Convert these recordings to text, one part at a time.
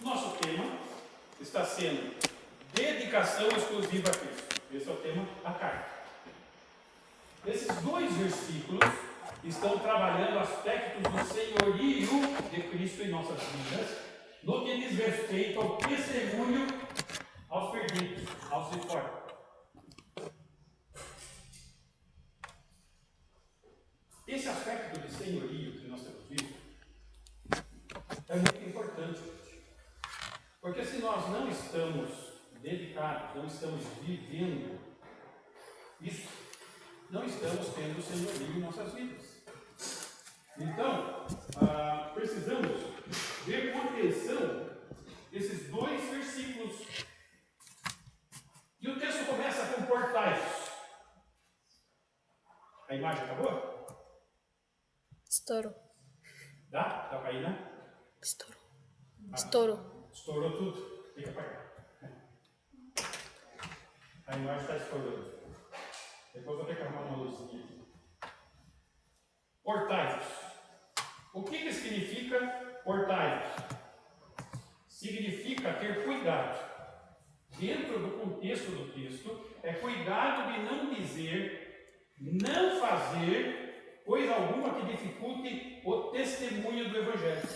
Nosso tema está sendo dedicação exclusiva a Cristo. Esse é o tema da carta. Esses dois versículos estão trabalhando aspectos do senhorio de Cristo em nossas vidas, no que diz respeito ao testemunho aos perdidos, aos de fora. Esse aspecto de senhorio que nós temos visto é muito importante, porque se nós não estamos dedicados, não estamos vivendo isso, não estamos tendo senhorio em nossas vidas. Então, precisamos ver com atenção esses dois versículos. E o texto começa com portais. A imagem acabou? Estourou. Dá? Dá para ir, né? Estourou. Estourou. Estourou tudo. Fica para cá. A imagem está estourando. Depois vou ter que arrumar uma luzinha aqui. Portais. O que significa portais? Significa ter cuidado. Dentro do contexto do texto, é cuidado de não dizer, não fazer coisa alguma que dificulte o testemunho do Evangelho.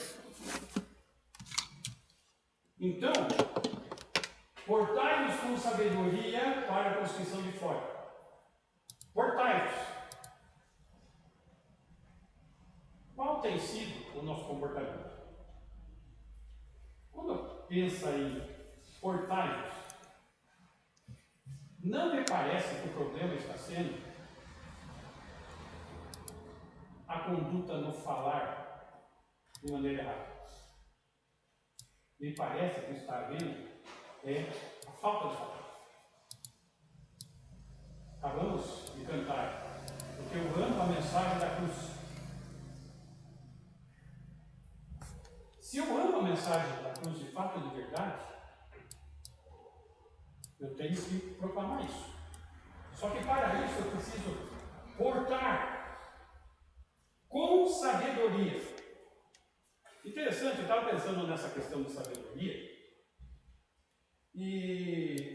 Então, portai-nos com sabedoria para a construção de fora. Portai-nos. Qual tem sido o nosso comportamento? Quando pensa em portai-nos, não me parece que o problema está sendo a conduta no falar de maneira errada. Me parece que está havendo a falta de falar. Acabamos de cantar, porque eu amo a mensagem da cruz. Se eu amo a mensagem da cruz de fato e de verdade, eu tenho que proclamar isso. Só que para isso eu preciso portar com sabedoria. Interessante, eu estava pensando nessa questão de sabedoria. E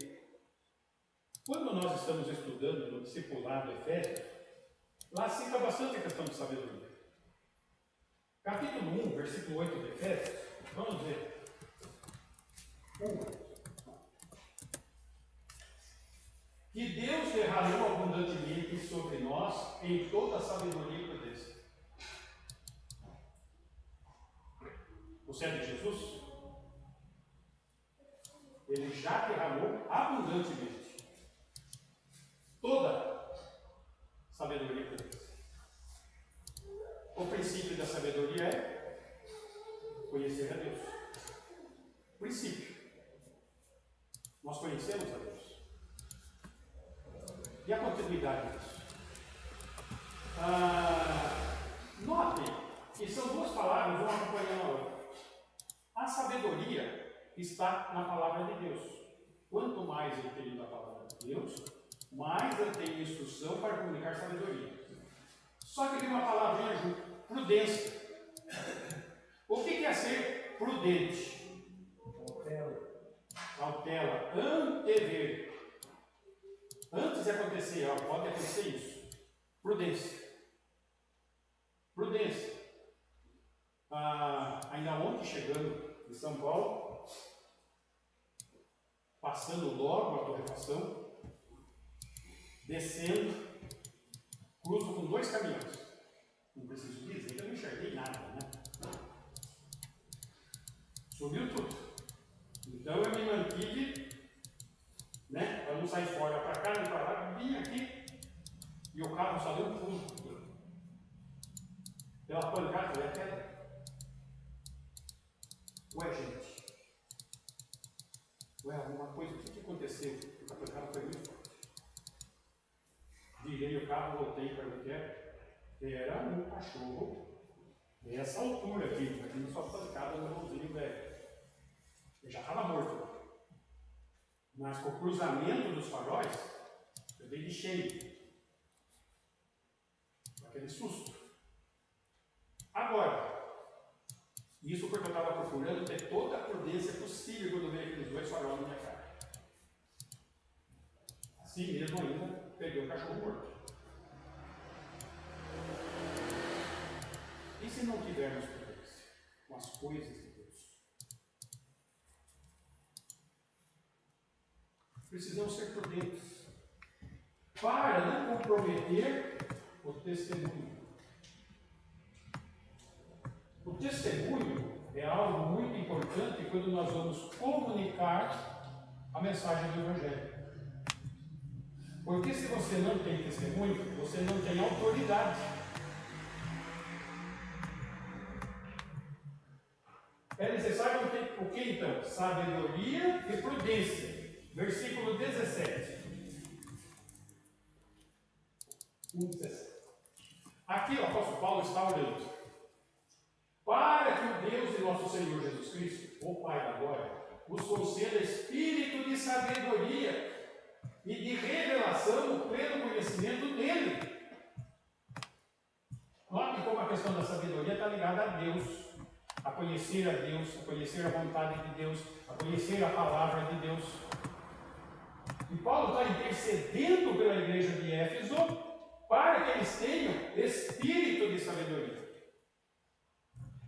quando nós estamos estudando no discipulado de Efésios, lá cita bastante a questão de sabedoria. Capítulo 1, versículo 8 de Efésios, vamos ver. 1. Que Deus derramou abundantemente sobre nós em toda a sabedoria e prudência. Você é de Jesus? Ele já derramou abundantemente toda sabedoria e prudência. O princípio da sabedoria é conhecer a Deus. Princípio. Nós conhecemos a Deus. E a continuidade disso? Notem que são duas palavras, uma acompanhando a outra. A sabedoria está na palavra de Deus. Quanto mais eu tenho da palavra de Deus, mais eu tenho instrução para comunicar sabedoria. Só que tem uma palavrinha junto, prudência. O que é ser prudente? Cautela, antever. Antes de acontecer algo, pode acontecer isso. Prudência. Prudência. Ainda ontem, chegando em São Paulo, passando logo a torrefação, descendo, cruzo com 2 caminhões. Não preciso dizer que eu não enxerguei nada, né? Subiu tudo. Então eu me mantive, né? Para não sair fora para cá, nem para lá, vim aqui e o carro só deu um pulo. Pela pancada, foi a queda. Ué, gente. Ué, alguma coisa, o que aconteceu? Porque a pancada foi muito forte. Virei o carro, voltei para o que era um cachorro dessa altura aqui, fazendo sua pancada no mãozinho velho. Ele já estava morto. Mas com o cruzamento dos faróis, eu dei de cheio. Aquele susto. Agora, Isso porque eu estava procurando ter toda a prudência possível quando veio aqueles dois faróis na minha cara. Assim mesmo ainda, peguei o cachorro morto. E se não tivermos prudência com as coisas de Deus? Precisamos ser prudentes para não comprometer o testemunho. O testemunho é algo muito importante quando nós vamos comunicar a mensagem do Evangelho. Porque se você não tem testemunho, você não tem autoridade. É necessário o que então? Sabedoria e prudência. Versículo 17. 1,17. Aqui o apóstolo Paulo está orando para que o Deus de nosso Senhor Jesus Cristo, o Pai da glória, os conceda espírito de sabedoria e de revelação no pleno conhecimento dele. Note como a questão da sabedoria está ligada a Deus, a conhecer a vontade de Deus, a conhecer a palavra de Deus. E Paulo está intercedendo pela igreja de Éfeso para que eles tenham espírito de sabedoria.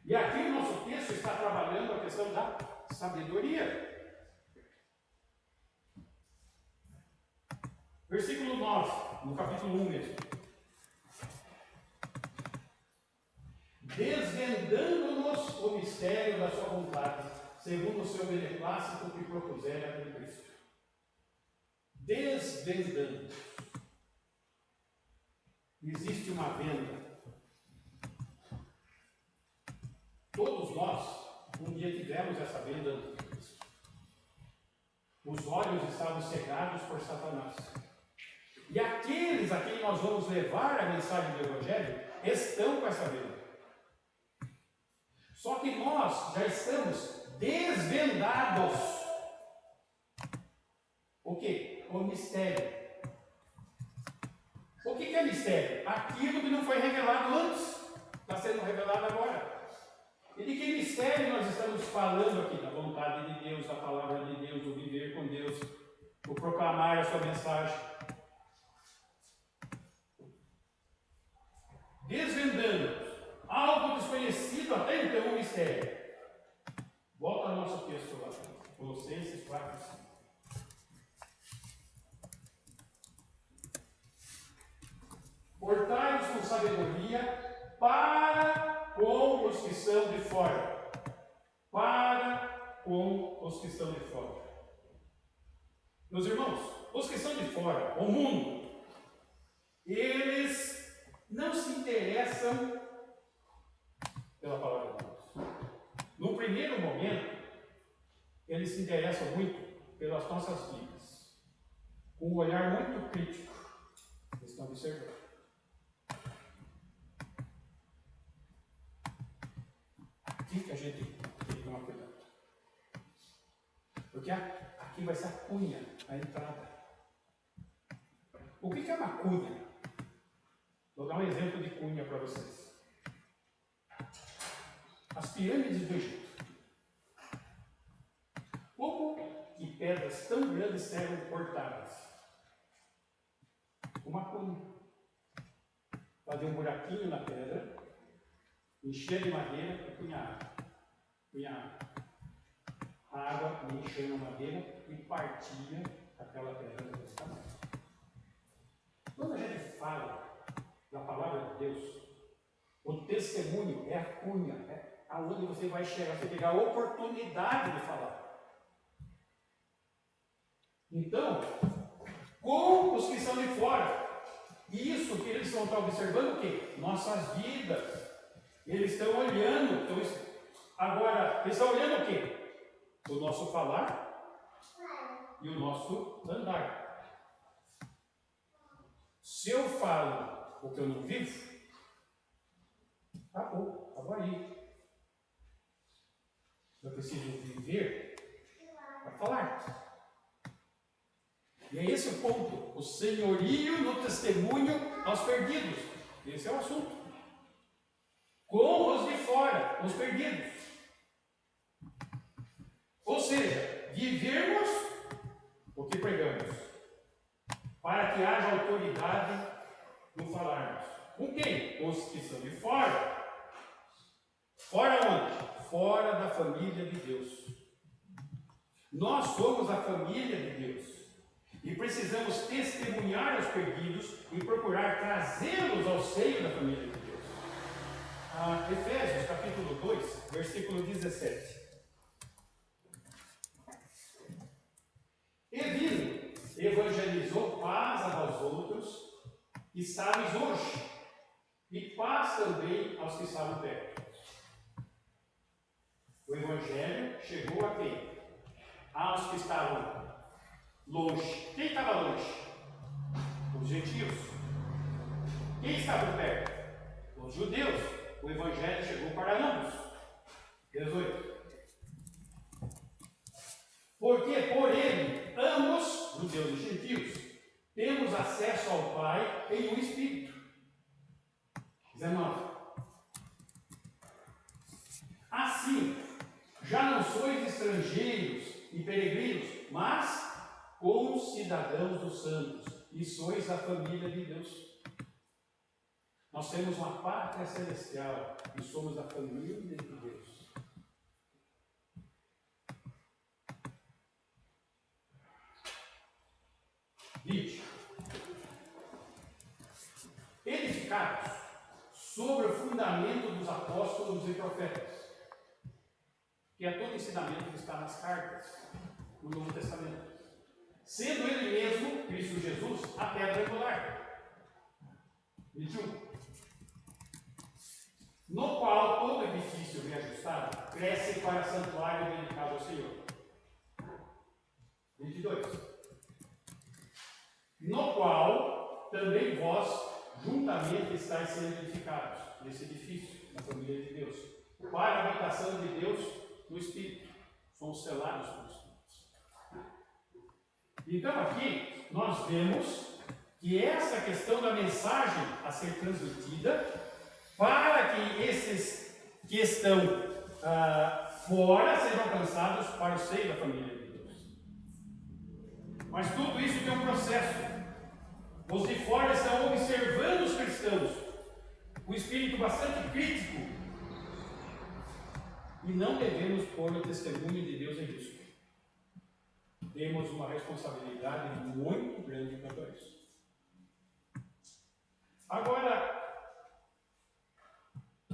E aqui o nosso texto está trabalhando a questão da sabedoria. Versículo 9, no capítulo 1 mesmo. Desvendando-nos o mistério da sua vontade, segundo o seu beneplácito que propusera em Cristo. Desvendando. Existe uma venda. Todos nós, um dia tivemos essa venda antes de Cristo. Os olhos estavam cegados por Satanás. E aqueles a quem nós vamos levar a mensagem do Evangelho estão com essa venda. Só que nós já estamos desvendados. O quê? O mistério. O que é mistério? Aquilo que não foi revelado antes, está sendo revelado agora. E de que mistério nós estamos falando aqui? Da vontade de Deus, da palavra de Deus, do viver com Deus, o proclamar a sua mensagem. Desvendando algo desconhecido até então, um mistério. Volta ao nosso texto lá, Colossenses 4, 5. Portai-vos com sabedoria para com os que são de fora. Para com os que estão de fora. Meus irmãos, os que estão de fora, o mundo, eles não se interessam pela palavra de Deus. No primeiro momento, eles se interessam muito pelas nossas vidas, com um olhar muito crítico. Eles estão observando. Aqui que a gente tem que tomar cuidado. Porque aqui vai ser a cunha, a entrada. O que é uma cunha? Vou dar um exemplo de cunha para vocês. As pirâmides do Egito. Como que pedras tão grandes eram cortadas? Uma cunha. Fazia um buraquinho na pedra, enchia de madeira e punha água. Punha água, enchia na madeira e partia aquela pedra desse tamanho. Quando a gente fala da palavra de Deus, o testemunho é a cunha, é aonde você vai chegar, você pegar a oportunidade de falar. Então, com os que estão de fora, isso que eles vão estar observando o quê? Nossas vidas. Eles estão olhando, agora, eles estão olhando o quê? O nosso falar e o nosso andar. Se eu falo o que eu não vivo, acabou aí. Eu preciso viver para falar. E é esse o ponto, o senhorio no testemunho aos perdidos. Esse é o assunto. Com os de fora, os perdidos. Ou seja, vivermos o que pregamos, para que haja autoridade no falarmos. Com quem? Com os que são de fora. Fora onde? Fora da família de Deus. Nós somos a família de Deus e precisamos testemunhar aos perdidos e procurar trazê-los ao seio da família de Deus. Efésios capítulo 2, versículo 17. E vindo, evangelizou paz a vós outros que estáveis hoje, e paz também aos que estavam perto. O evangelho chegou a quem? Aos que estavam longe. Quem estava longe? Os gentios. Quem estava perto? Os judeus. O evangelho chegou para ambos. 18. Porque por ele, ambos, judeus e gentios, temos acesso ao Pai em um Espírito. 19. Assim, já não sois estrangeiros e peregrinos, mas concidadãos dos santos, e sois a família de Deus. Nós temos uma pátria celestial e somos a família de Deus. Edificados sobre o fundamento dos apóstolos e profetas, que é todo ensinamento que está nas cartas, no Novo Testamento, sendo ele mesmo, Cristo Jesus, a pedra angular. 21. No qual todo edifício bem ajustado cresce para santuário dedicado ao Senhor. 22. No qual também vós juntamente estáis sendo edificados, nesse edifício, na família de Deus, para a habitação de Deus no Espírito. Somos selados pelo Espírito. Então aqui nós vemos que essa questão da mensagem a ser transmitida, para que esses que estão fora sejam alcançados para o seio da família de Deus. Mas tudo isso tem um processo. Os de fora estão observando os cristãos, um espírito bastante crítico, e não devemos pôr o testemunho de Deus em risco. Temos uma responsabilidade muito grande quanto a isso. Agora,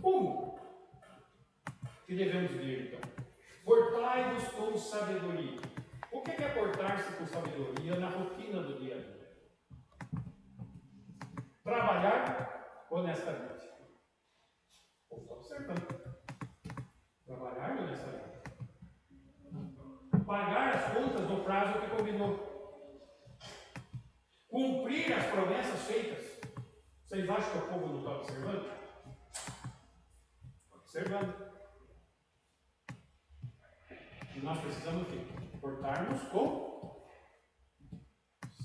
como que devemos ver então? Portai-vos com sabedoria. O que é portar-se com sabedoria na rotina do dia a dia? Trabalhar honestamente. Ou só observando. Trabalhar honestamente. Pagar as contas no prazo que combinou. Cumprir as promessas feitas. Vocês acham que o povo não está observando? Está observando. E nós precisamos de portarmos com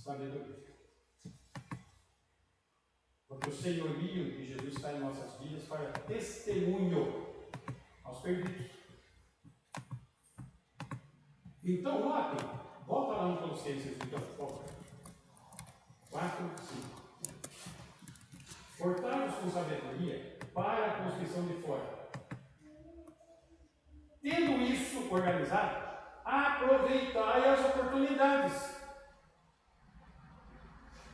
sabedoria. Porque o senhorio de Jesus está em nossas vidas para testemunho aos perdidos. Então, notem, volta lá no Colossenses, então, por favor. 4, 5. Portai-vos com sabedoria para a construção de fora. Tendo isso organizado, aproveitai as oportunidades.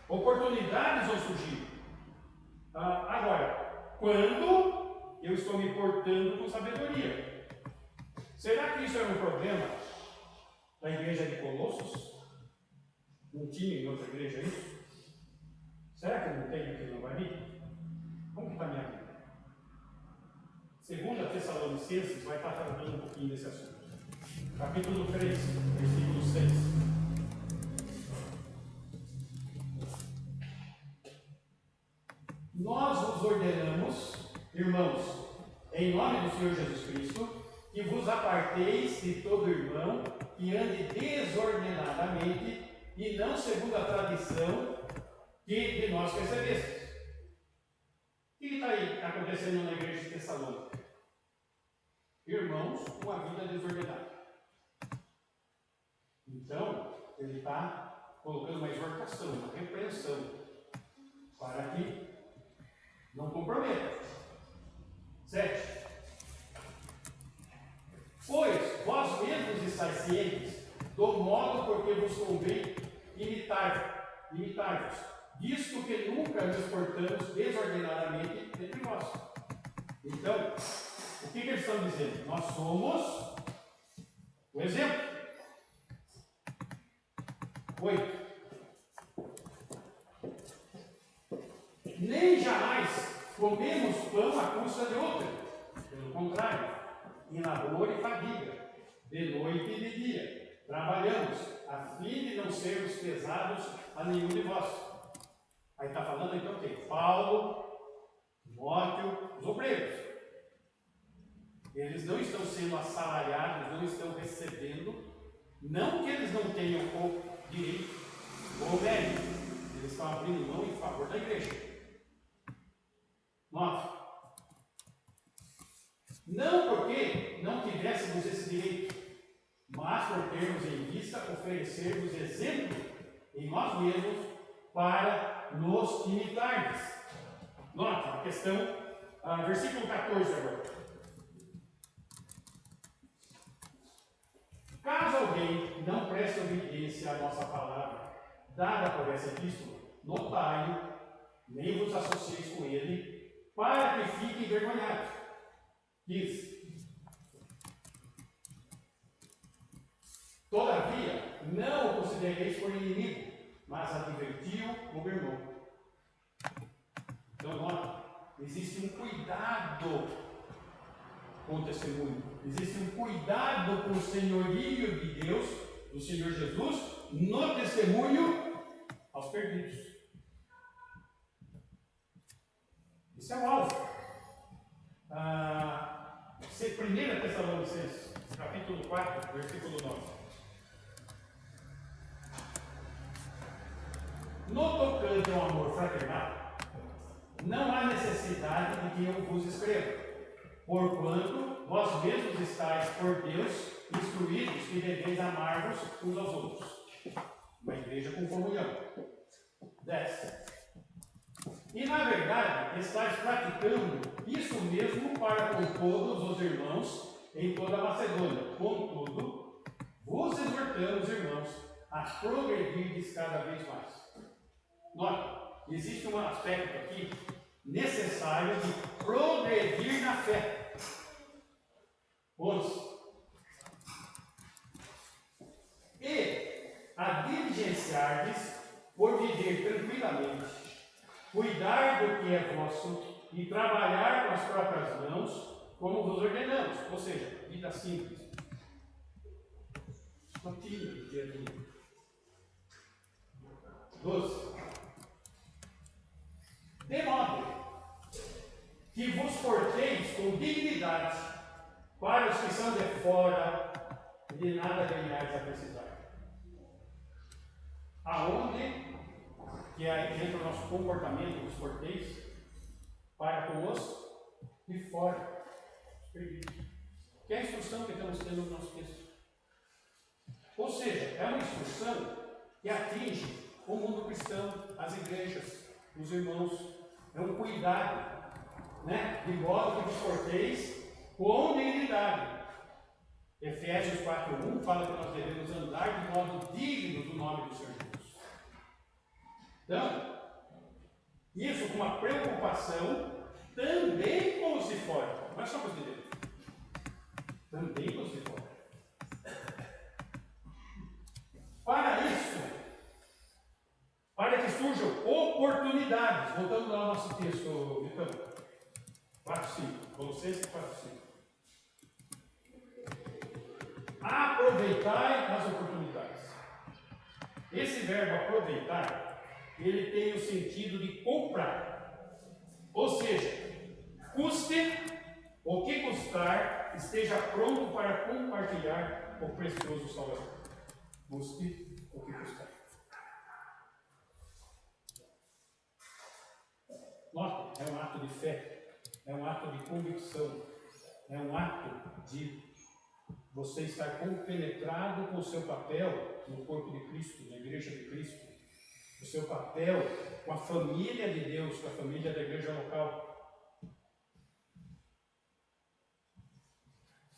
Oportunidades vão surgir. Agora, quando eu estou me portando com sabedoria? Será que isso era um problema da igreja de Colossos? Não tinha em outra igreja isso? Será que não tem aqui no Guarani? Como que está a minha vida? Segunda Tessalonicenses vai estar tratando um pouquinho desse assunto. Capítulo 3, versículo 6. Nós vos ordenamos, irmãos, em nome do Senhor Jesus Cristo, que vos aparteis de todo irmão que ande desordenadamente e não segundo a tradição que de nós recebestes. O que está aí acontecendo na igreja de Tessalônica? Irmãos com a vida desordenada. Então, ele está colocando uma exortação, uma repreensão, para que não comprometa. 7. Pois vós mesmos estáis cientes do modo por que vos convém imitar-vos, visto que nunca nos portamos desordenadamente entre vós. Então, o que eles estão dizendo? Nós somos o exemplo. 8. Nem jamais comemos pão à custa de outra. Pelo contrário, em labor e fadiga, de noite e de dia, trabalhamos, a fim de não sermos pesados a nenhum de vós. Aí está falando então o quê? Paulo, Timóteo, os obreiros. Eles não estão sendo assalariados, não estão recebendo, não que eles não tenham o direito ou o mérito, eles estão abrindo mão em favor da igreja. 9. Não porque não tivéssemos esse direito, mas por termos em vista oferecermos exemplo em nós mesmos para nos imitarmos. Note a questão, versículo 14 agora. Caso alguém não preste obediência à nossa palavra, dada por essa epístola, notai-o, nem vos associeis com ele, para que fiquem envergonhados. 15. Todavia, não o considereis por inimigo, mas advertiu como irmão. Então, nota, existe um cuidado com o testemunho, existe um cuidado com o senhorio de Deus, do Senhor Jesus, no testemunho aos perdidos. Isso é o alvo. 1 Tessalonicenses, capítulo 4, versículo 9. No tocante ao amor fraternal, não há necessidade de que eu vos escreva, porquanto vós mesmos estáis por Deus instruídos que deveis amar-vos uns aos outros. Uma igreja com comunhão. 10. E na verdade, estáis praticando isso mesmo para com todos os irmãos em toda a Macedônia. Contudo, vos exortamos, irmãos, a progredirdes cada vez mais. Note, existe um aspecto aqui necessário de progredir na fé. 11. E a diligenciar-vos por viver tranquilamente, cuidar do que é vosso e trabalhar com as próprias mãos, como vos ordenamos. Ou seja, vida simples. Rotina do dia a dia. 12. De modo que vos porteis com dignidade para os que são de fora e de nada venhais a precisar. Aonde que entra o nosso comportamento, os porteis, para com os de fora. Que é a instrução que estamos tendo no nosso texto. Ou seja, é uma instrução que atinge o mundo cristão, as igrejas, os irmãos. É um cuidado, né? De modo que vos porteis com dignidade. Efésios 4:1 fala que nós devemos andar de modo digno do nome do Senhor Jesus. Então, isso com uma preocupação também com os de fora, não é só com os de dentro, também com os de fora. Para isso, para que surjam oportunidades, voltando lá ao nosso texto, Vitão, 4:5, Colossenses 4:5. Aproveitai as oportunidades. Esse verbo aproveitar, ele tem o sentido de comprar. Ou seja, custe o que custar, esteja pronto para compartilhar o precioso Salvador. Custe o que custar. Note, é um ato de fé, é um ato de convicção, é um ato de você estar compenetrado com o seu papel no corpo de Cristo, na igreja de Cristo, o seu papel com a família de Deus, com a família da igreja local.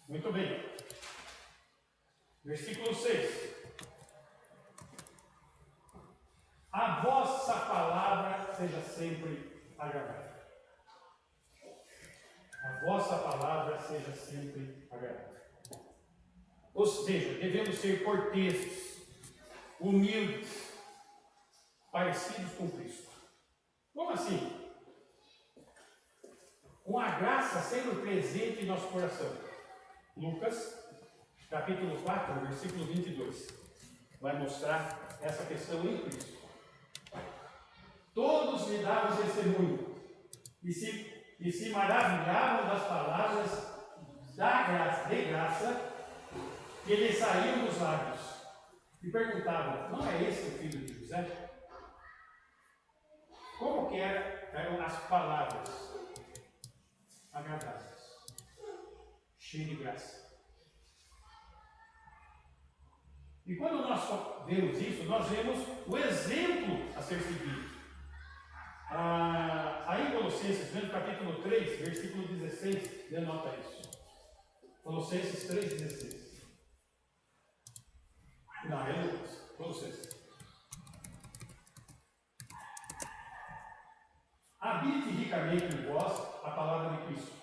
Muito bem. Versículo 6. A vossa palavra seja sempre agradável. A vossa palavra seja sempre agradável. Ou seja, devemos ser corteses, humildes, parecidos com Cristo. Como assim? Com a graça sempre presente em nosso coração. Lucas, capítulo 4, versículo 22, vai mostrar essa questão em Cristo. Todos lhe davam testemunho e se maravilhavam das palavras de graça que lhe saíam dos lábios. E perguntavam: não é esse o filho de José? Como que eram as palavras agradáveis, cheias de graça. E quando nós vemos isso, nós vemos o exemplo a ser seguido. Aí em Colossenses, no capítulo 3, versículo 16, denota isso. Colossenses 3, 16. Não, é Lucas. Colossenses. Habite ricamente em vós a palavra de Cristo.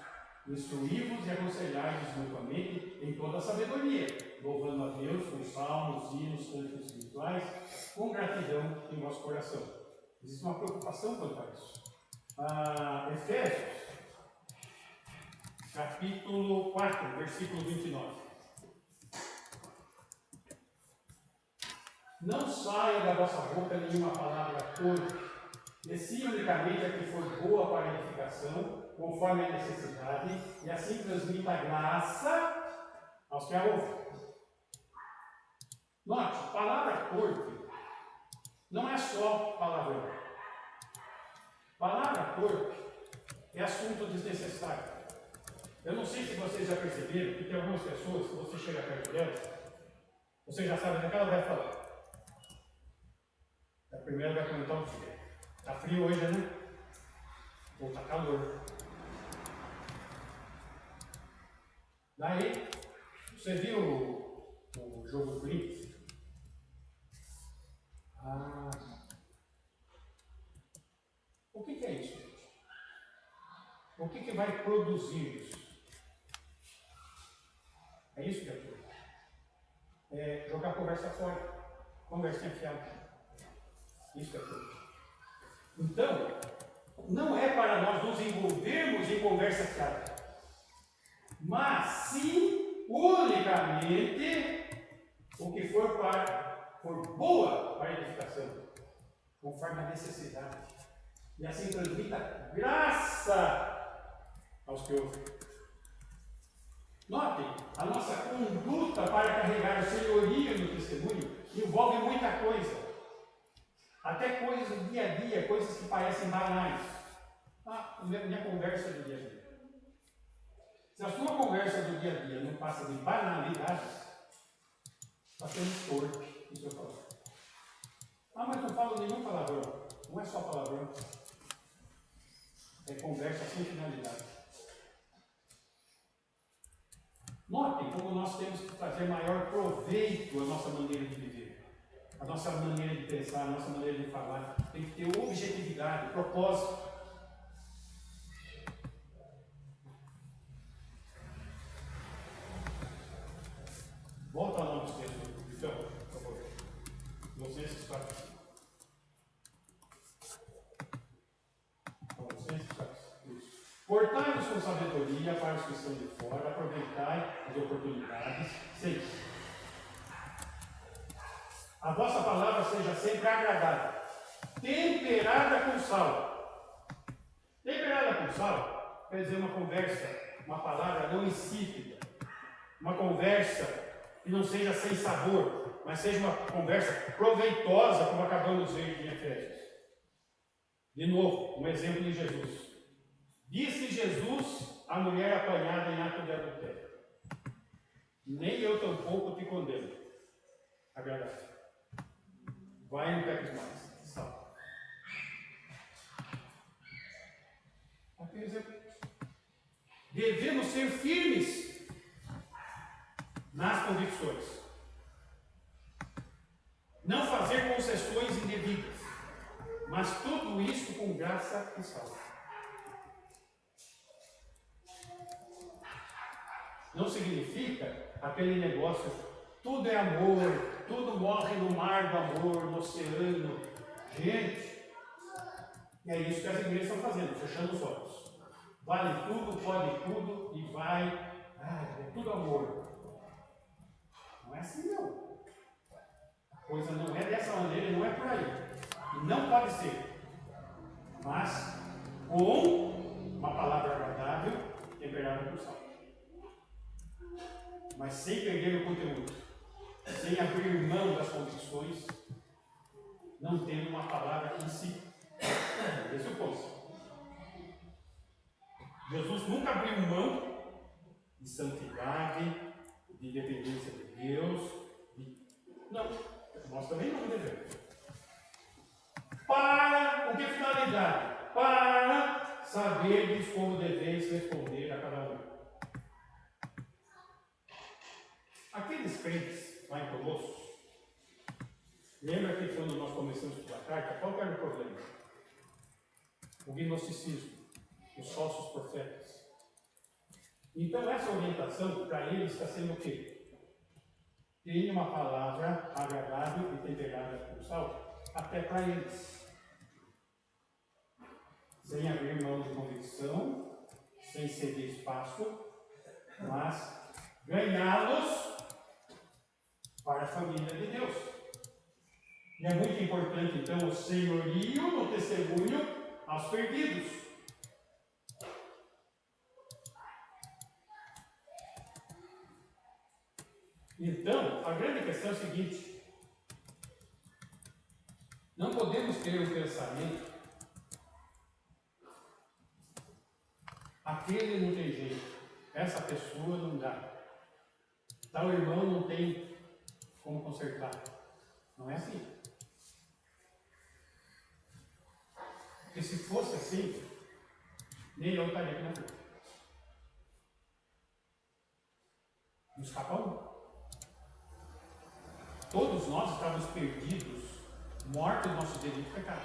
Instruí-vos e aconselhai-vos mutuamente em toda a sabedoria, louvando a Deus com salmos, hinos, cânticos espirituais, com gratidão em vosso coração. Existe uma preocupação quanto a isso. Efésios, capítulo 4, versículo 29. Não saia da vossa boca nenhuma palavra torpe, e sim unicamente a que for boa para a edificação, conforme a necessidade, e assim transmita a graça aos que a ouvem. Note, palavra torpe não é só palavrão. Palavra torpe é assunto desnecessário. Eu não sei se vocês já perceberam que tem algumas pessoas que você chega perto delas, você já sabe o que ela vai falar. A primeira vai comentar o dia. Está frio hoje, né? Ou está calor. Daí, você viu o jogo do Corinthians? O que é isso, gente? O que vai produzir isso? É isso que é tudo. É jogar conversa fora. Conversinha fiada. Isso é tudo. Então, não é para nós nos envolvermos em conversa fiada, mas sim unicamente o que for boa para a edificação, conforme a necessidade, e assim transmita graça aos que ouvem. Notem, a nossa conduta para carregar o senhorio no testemunho envolve muita coisa. Até coisas do dia a dia, coisas que parecem banais. Minha conversa do dia a dia. Se a sua conversa do dia a dia não passa de banalidades, está sendo torpe o seu falar. Mas não falo nenhum palavrão. Não é só palavrão. É conversa sem finalidade. Notem como nós temos que trazer maior proveito à nossa maneira de viver. A nossa maneira de pensar, a nossa maneira de falar, tem que ter objetividade, propósito. Volta lá nos textos, então, por favor. Colossenses 4. Colossenses 4. Portai-vos com sabedoria para os que estão de fora, aproveitai as oportunidades. 6. A vossa palavra seja sempre agradável, temperada com sal. Temperada com sal quer dizer uma conversa, uma palavra não insípida, uma conversa que não seja sem sabor, mas seja uma conversa proveitosa, como acabamos de ver em Efésios. De novo, um exemplo de Jesus. Disse Jesus à mulher apanhada em ato de adultério: nem eu tampouco te condeno. Agradável. Vai e não peques mais. Salve. Devemos ser firmes nas convicções. Não fazer concessões indevidas. Mas tudo isso com graça e salva. Não significa aquele negócio, tudo é amor, tudo morre no mar do amor, no oceano. Gente, é isso que as igrejas estão fazendo, fechando os olhos. Vale tudo, pode tudo e vai. É tudo amor. Não é assim não. A coisa não é dessa maneira, não é por aí. E não pode ser. Mas com uma palavra agradável, temperada por sal. Mas sem perder o conteúdo, sem abrir mão das convicções, não tendo uma palavra em si. Esse é o ponto. Jesus nunca abriu mão de santidade, de dependência de Deus. Não, nós também não devemos. Para, com que finalidade? Para saberdes como deveis responder a cada um. Aqueles crentes lá em Colossos, lembra que quando nós começamos a estudar a carta, qual era o problema? O gnosticismo, os falsos profetas. Então essa orientação para eles está sendo o quê? Tem uma palavra agradável e temperada por sal, até para eles. Sem abrir mão de convicção, sem ceder espaço, mas ganhá-los para a família de Deus. E é muito importante, então, o senhorio no testemunho aos perdidos. Então, a grande questão é a seguinte: não podemos ter um pensamento, aquele não tem jeito, essa pessoa não dá, tal irmão não tem como consertar. Não é assim. Porque se fosse assim, nem eu estaria aqui na frente. Não escapa um. Todos nós estávamos perdidos, mortos em nosso delito e pecado.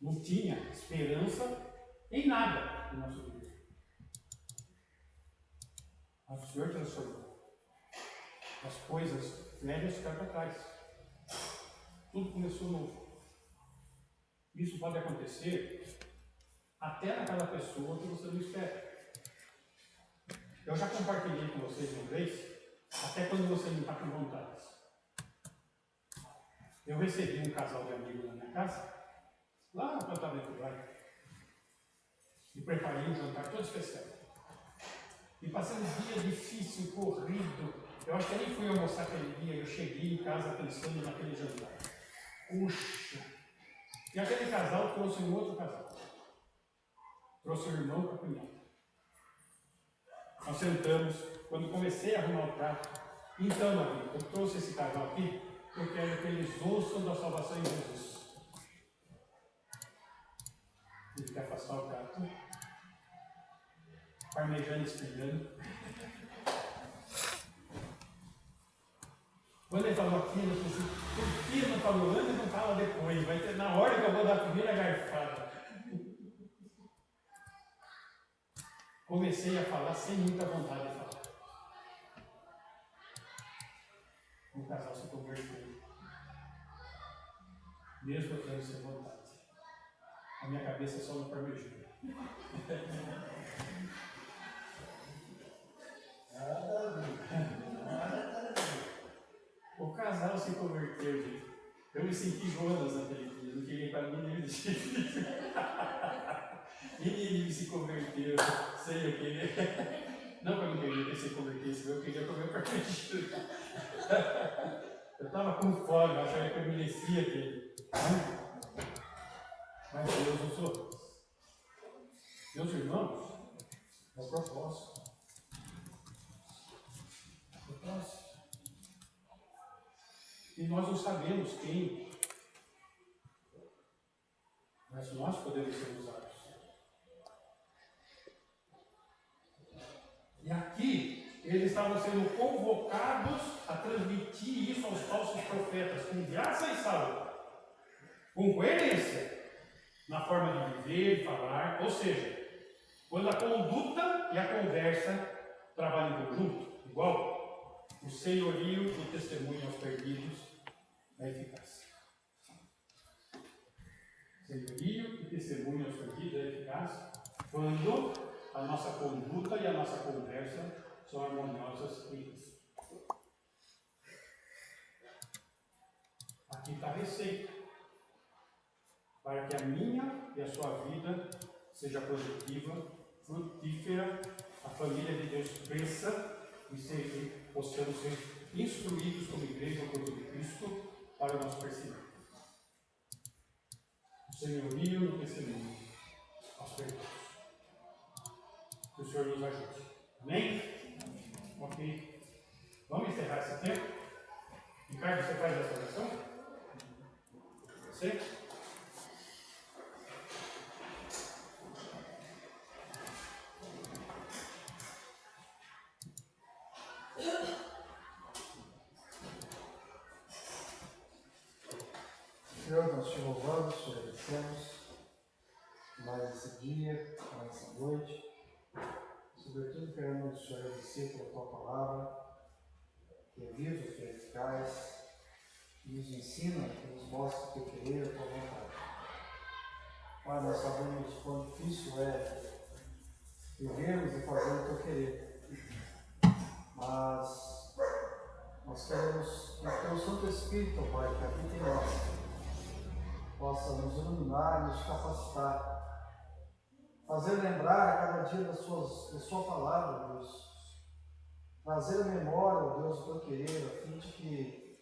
Não tinha esperança em nada no nosso vida. Mas o Senhor transformou. As coisas velhas ficaram para trás. Tudo começou novo. Isso pode acontecer até naquela pessoa que você não espera. Eu já compartilhei com vocês uma vez, até quando você não está com vontade. Eu recebi um casal de amigos na minha casa, lá no apartamento do bairro, e preparei um jantar todo especial. E passei um dia difícil, corrido. Eu acho que eu nem fui almoçar aquele dia, eu cheguei em casa pensando naquele jantar. Puxa! E aquele casal trouxe um outro casal. Trouxe o irmão para a cunhada. Nós sentamos, quando comecei a arrumar o prato, então, Maria, eu trouxe esse casal aqui, eu quero que eles ouçam da salvação em Jesus. Ele quer afastar o prato, parmejando e espelhando. Quando ele falou aquilo, eu falei assim, por que não falou antes e não fala depois? Vai ter na hora que eu vou dar a primeira garfada. Comecei a falar sem muita vontade de falar. O casal se converteu. Mesmo eu tendo sem vontade. A minha cabeça só não parmejou. O casal se converteu, gente. Eu me senti Jonas naquele dia, não queria para mim nem jeito. Menino se converteu, sem eu querer. Não que eu não queria que ele se convertesse, eu queria comer parmegiana. Eu estava com fome, eu achava que eu merecia aquele. Mas Deus usou. Meus irmãos, é o propósito. E nós não sabemos quem, mas nós podemos ser usados. E aqui, eles estavam sendo convocados a transmitir isso aos falsos profetas, com graça e saúde, com coerência, na forma de viver, de falar, ou seja, quando a conduta e a conversa trabalham em conjunto, igual, o senhorio do testemunho aos perdidos é eficaz. Senhorio e testemunho aos perdidos é eficaz quando a nossa conduta e a nossa conversa são harmoniosas em Cristo. Aqui está a receita para que a minha e a sua vida seja positiva, frutífera, a família de Deus cresça e possamos ser instruídos como igreja ao corpo de Cristo para o nosso crescimento. O senhorio no testemunho aos perdidos. Que o Senhor nos ajude. Amém? Ok. Vamos encerrar esse tempo? Ricardo, você faz essa oração? Você? Senhor, nós te louvamos, te agradecemos mais esse dia, mais essa noite. Sobretudo queremos te agradecer pela tua palavra, que é viva, que é eficaz, que nos ensina, que nos mostra o teu querer, a tua vontade. Pai, nós sabemos quão difícil é vivermos e fazer o teu querer, mas nós queremos que o teu Santo Espírito, Pai, que habita em nós, possa nos iluminar, nos capacitar, fazer lembrar a cada dia da sua palavra, Deus, trazer a memória, Deus, do teu querer, a fim de que,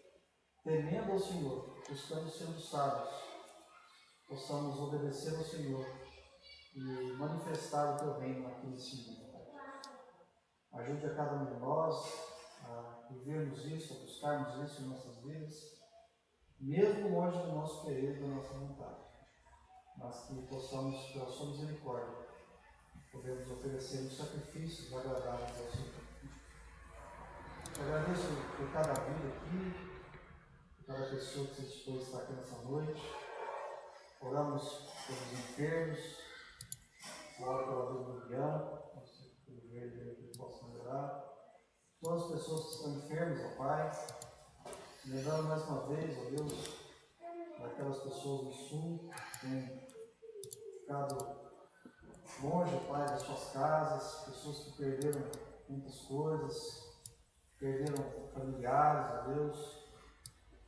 temendo ao Senhor, buscando sendo sábios, possamos obedecer ao Senhor e manifestar o teu reino aqui nesse mundo. Ajude a cada um de nós a vivermos isso, a buscarmos isso em nossas vidas, mesmo longe do nosso querer e da nossa vontade, mas que possamos, pela sua misericórdia, podermos oferecer os sacrifícios agradáveis ao Senhor. Eu agradeço por cada vida aqui, por cada pessoa que se dispôs a estar aqui nessa noite. Oramos pelos enfermos, oro pela vida do Guilherme, pelo joelho dele que ele possa melhorar. Todas as pessoas que estão enfermas, ó Pai, lembrando mais uma vez, ó Deus, daquelas pessoas do sul que têm ficado longe, ó Pai, das suas casas, pessoas que perderam muitas coisas, perderam familiares, ó Deus,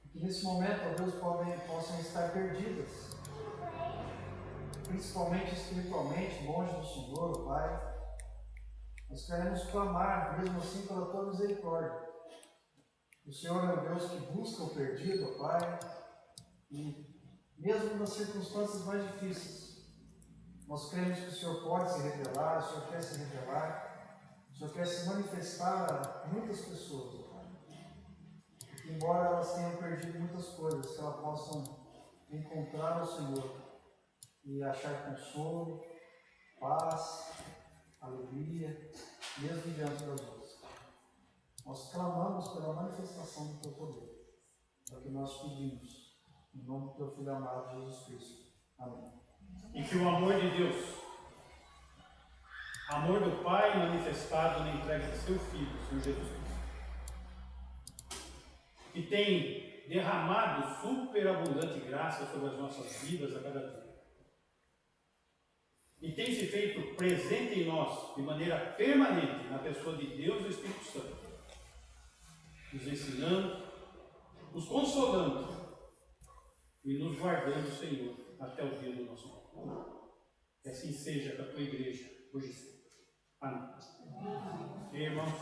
e que nesse momento, ó Deus, possam estar perdidas, principalmente espiritualmente, longe do Senhor, ó Pai. Nós queremos clamar, mesmo assim, pela tua misericórdia. O Senhor é um Deus que busca o perdido, ó Pai, e mesmo nas circunstâncias mais difíceis, nós cremos que o Senhor pode se revelar, o Senhor quer se revelar, o Senhor quer se manifestar a muitas pessoas, ó Pai. E que, embora elas tenham perdido muitas coisas, que elas possam encontrar o Senhor e achar consolo, paz, alegria, mesmo diante das lutas. Nós clamamos pela manifestação do teu poder. É o que nós pedimos. Em nome do teu Filho amado, Jesus Cristo. Amém. E que o amor de Deus, amor do Pai manifestado na entrega de seu Filho, Senhor Jesus Cristo, que tem derramado superabundante graça sobre as nossas vidas a cada dia, e tem se feito presente em nós de maneira permanente na pessoa de Deus e do Espírito Santo, nos ensinando, nos consolando e nos guardando, Senhor, até o dia do nosso morte. Que assim seja com a tua igreja, hoje e sempre. Amém. E, irmãos,